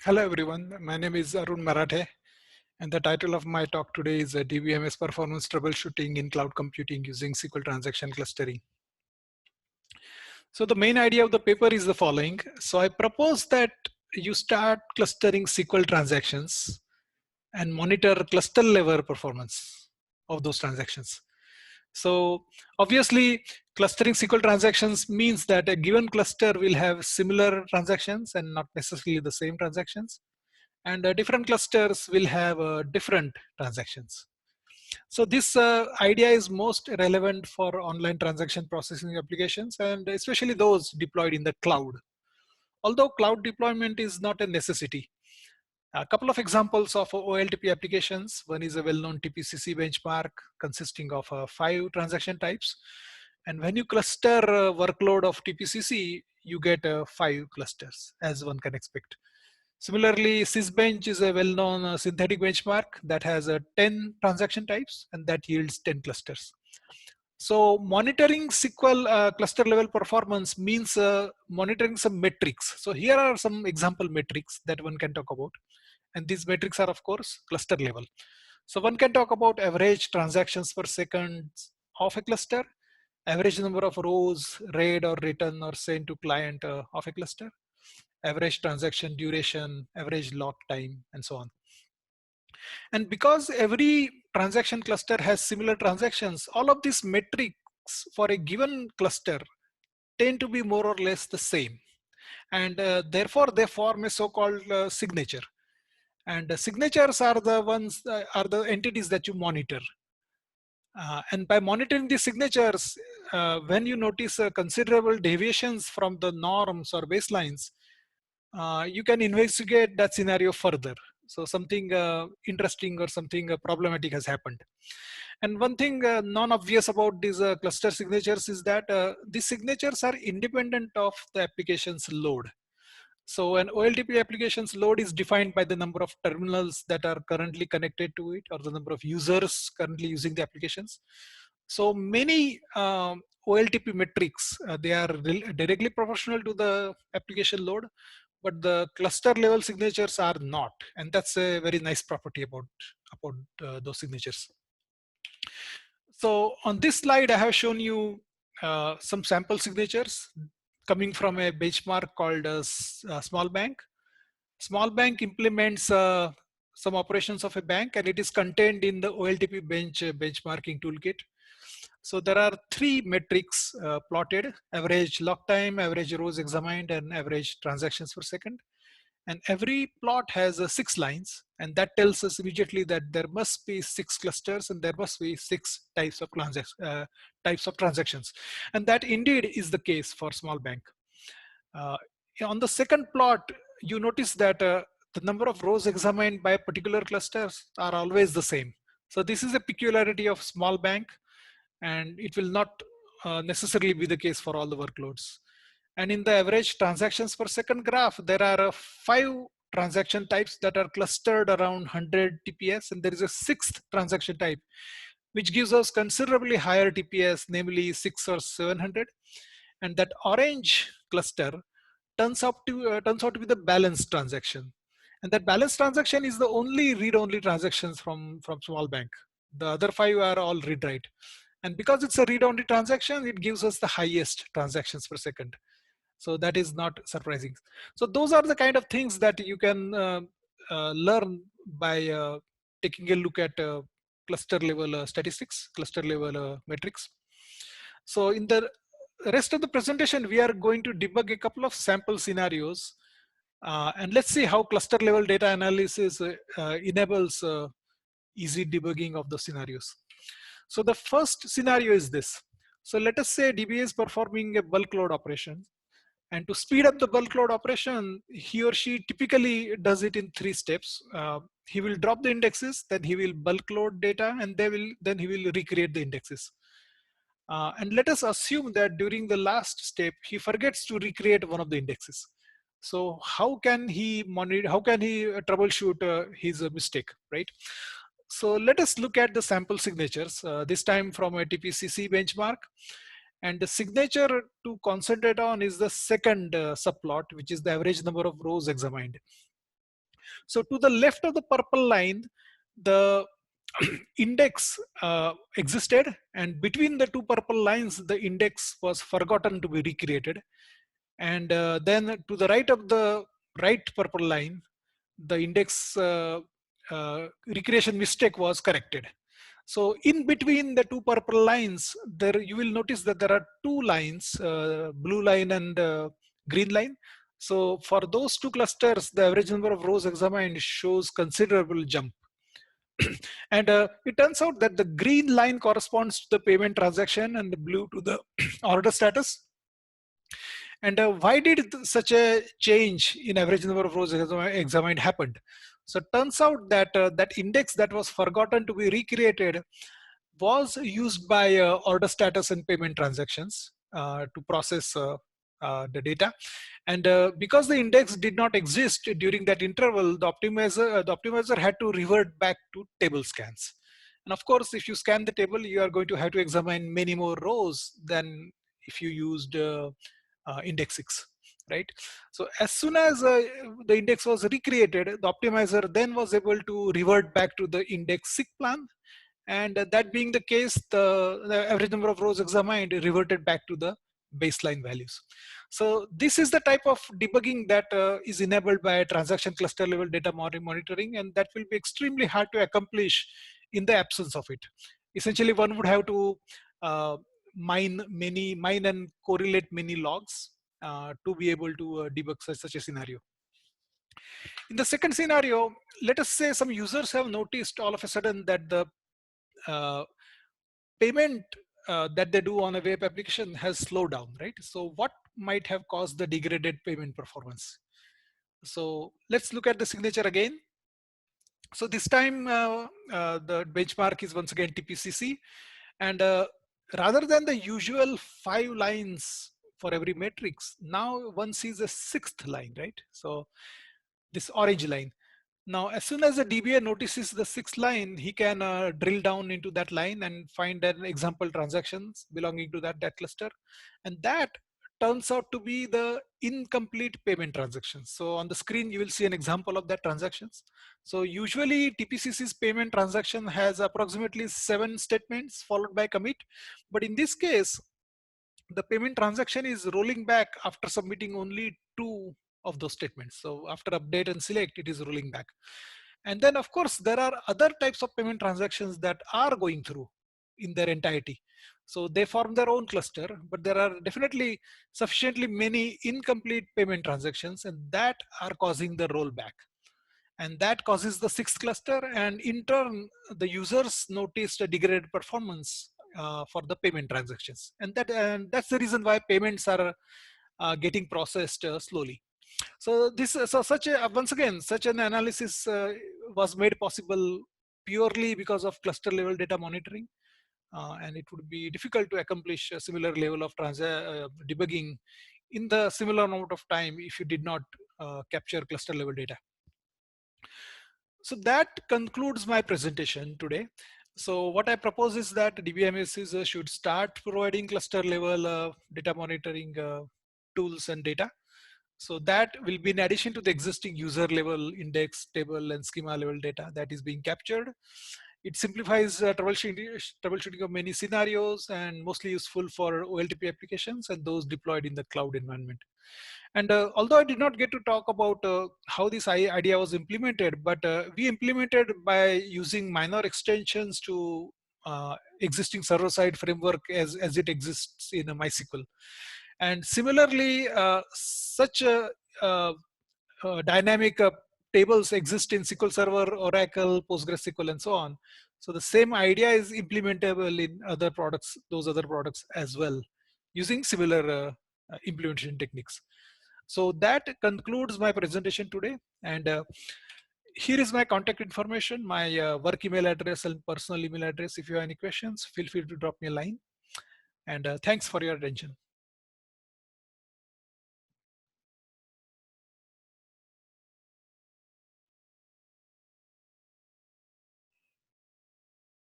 Hello everyone, my name is Arun Marathe and the title of my talk today is DBMS Performance Troubleshooting in Cloud Computing using SQL Transaction Clustering. So the main idea of the paper is the following. So I propose that you start clustering SQL transactions and monitor cluster level performance of those transactions. So obviously clustering SQL transactions means that a given cluster will have similar transactions and not necessarily the same transactions. And different clusters will have different transactions. So this idea is most relevant for online transaction processing applications and especially those deployed in the cloud. Although cloud deployment is not a necessity. A couple of examples of OLTP applications. One is a well-known TPCC benchmark consisting of 5 transaction types. And when you cluster a workload of TPCC, you get 5 clusters as one can expect. Similarly, Sysbench is a well-known synthetic benchmark that has 10 transaction types and that yields 10 clusters. So monitoring SQL cluster level performance means monitoring some metrics. So here are some example metrics that one can talk about. And these metrics are of course cluster level. So one can talk about average transactions per second of a cluster, average number of rows read or written or sent to client of a cluster, average transaction duration, average lock time, and so on. And because every transaction cluster has similar transactions, all of these metrics for a given cluster tend to be more or less the same. And therefore they form a so-called signature. And signatures are the ones, are the entities that you monitor. And by monitoring the signatures, when you notice considerable deviations from the norms or baselines, you can investigate that scenario further. So something interesting or something problematic has happened. And one thing non-obvious about these cluster signatures is that these signatures are independent of the application's load. So an OLTP application's load is defined by the number of terminals that are currently connected to it or the number of users currently using the applications. So many OLTP metrics, they are directly proportional to the application load, but the cluster level signatures are not. And that's a very nice property about those signatures. So on this slide, I have shown you some sample signatures coming from a benchmark called Small Bank. Small Bank implements some operations of a bank and it is contained in the OLTP benchmarking toolkit. So there are 3 metrics plotted: average lock time, average rows examined, and average transactions per second. And every plot has 6 lines, and that tells us immediately that there must be 6 clusters and there must be 6 types of transactions. And that indeed is the case for Small Bank. Uh, on the second plot, you notice that the number of rows examined by particular clusters are always the same. So this is a peculiarity of Small Bank, and it will not necessarily be the case for all the workloads. And in the average transactions per second graph, there are 5 transaction types that are clustered around 100 TPS, and there is a 6th transaction type, which gives us considerably higher TPS, namely 6 or 700. And that orange cluster turns out to be the balanced transaction. And that balanced transaction is the only read-only transactions from Small Bank. The other 5 are all read-write. And because it's a read-only transaction, it gives us the highest transactions per second. So that is not surprising. So those are the kind of things that you can learn by taking a look at cluster level statistics, cluster level metrics. So in the rest of the presentation, we are going to debug a couple of sample scenarios. And let's see how cluster level data analysis enables easy debugging of the scenarios. So the first scenario is this. So let us say DBA is performing a bulk load operation. And to speed up the bulk load operation, he or she typically does it in 3 steps. He will drop the indexes, then he will bulk load data, and then he will recreate the indexes. And let us assume that during the last step, he forgets to recreate one of the indexes. So how can he monitor, how can he troubleshoot his mistake, right? So let us look at the sample signatures, this time from a TPCC benchmark. And the signature to concentrate on is the second subplot, which is the average number of rows examined. So to the left of the purple line, the index existed, and between the two purple lines, the index was forgotten to be recreated. And then to the right of the right purple line, the index recreation mistake was corrected. So in between the two purple lines, there you will notice that there are two lines, blue line and green line. So for those two clusters, the average number of rows examined shows considerable jump. And it turns out that the green line corresponds to the payment transaction and the blue to the order status. And why did such a change in average number of rows examined happened? So it turns out that that index that was forgotten to be recreated was used by order status and payment transactions to process the data. And because the index did not exist during that interval, the optimizer had to revert back to table scans. And of course, if you scan the table, you are going to have to examine many more rows than if you used index 6, right? So as soon as the index was recreated, the optimizer then was able to revert back to the index 6 plan. And that being the case, the average number of rows examined reverted back to the baseline values. So this is the type of debugging that is enabled by transaction cluster level data monitoring, and that will be extremely hard to accomplish in the absence of it. Essentially, one would have to mine and correlate many logs to be able to debug such a scenario. In the second scenario, let us say some users have noticed all of a sudden that the payment that they do on a web application has slowed down, right? So what might have caused the degraded payment performance? So let's look at the signature again. So this time the benchmark is once again TPCC, and rather than the usual 5 lines for every matrix, now one sees a 6th line, right? So this orange line. Now, as soon as the DBA notices the 6th line, he can drill down into that line and find an example transactions belonging to that cluster. And that turns out to be the incomplete payment transactions. So on the screen, you will see an example of that transactions. So usually TPCC's payment transaction has approximately 7 statements followed by commit. But in this case, the payment transaction is rolling back after submitting only 2 of those statements. So after update and select, it is rolling back. And then of course, there are other types of payment transactions that are going through in their entirety. So they form their own cluster, but there are definitely sufficiently many incomplete payment transactions, and that are causing the rollback. And that causes the 6th cluster, and in turn, the users noticed a degraded performance for the payment transactions. And that's the reason why payments are getting processed slowly. So this, once again, such an analysis was made possible purely because of cluster level data monitoring, and it would be difficult to accomplish a similar level of debugging in the similar amount of time if you did not capture cluster level data. So that concludes my presentation today. So what I propose is that DBMS should start providing cluster level data monitoring tools and data. So that will be in addition to the existing user level index, table, and schema level data that is being captured. It simplifies troubleshooting of many scenarios and mostly useful for OLTP applications and those deployed in the cloud environment. And although I did not get to talk about how this idea was implemented, but we implemented by using minor extensions to existing server-side framework as it exists in a MySQL. And similarly, such dynamic tables exist in SQL Server, Oracle, PostgreSQL, and so on. So the same idea is implementable in other products, those other products as well, using similar implementation techniques. So that concludes my presentation today. And here is my contact information, my work email address and personal email address. If you have any questions, feel free to drop me a line. And thanks for your attention.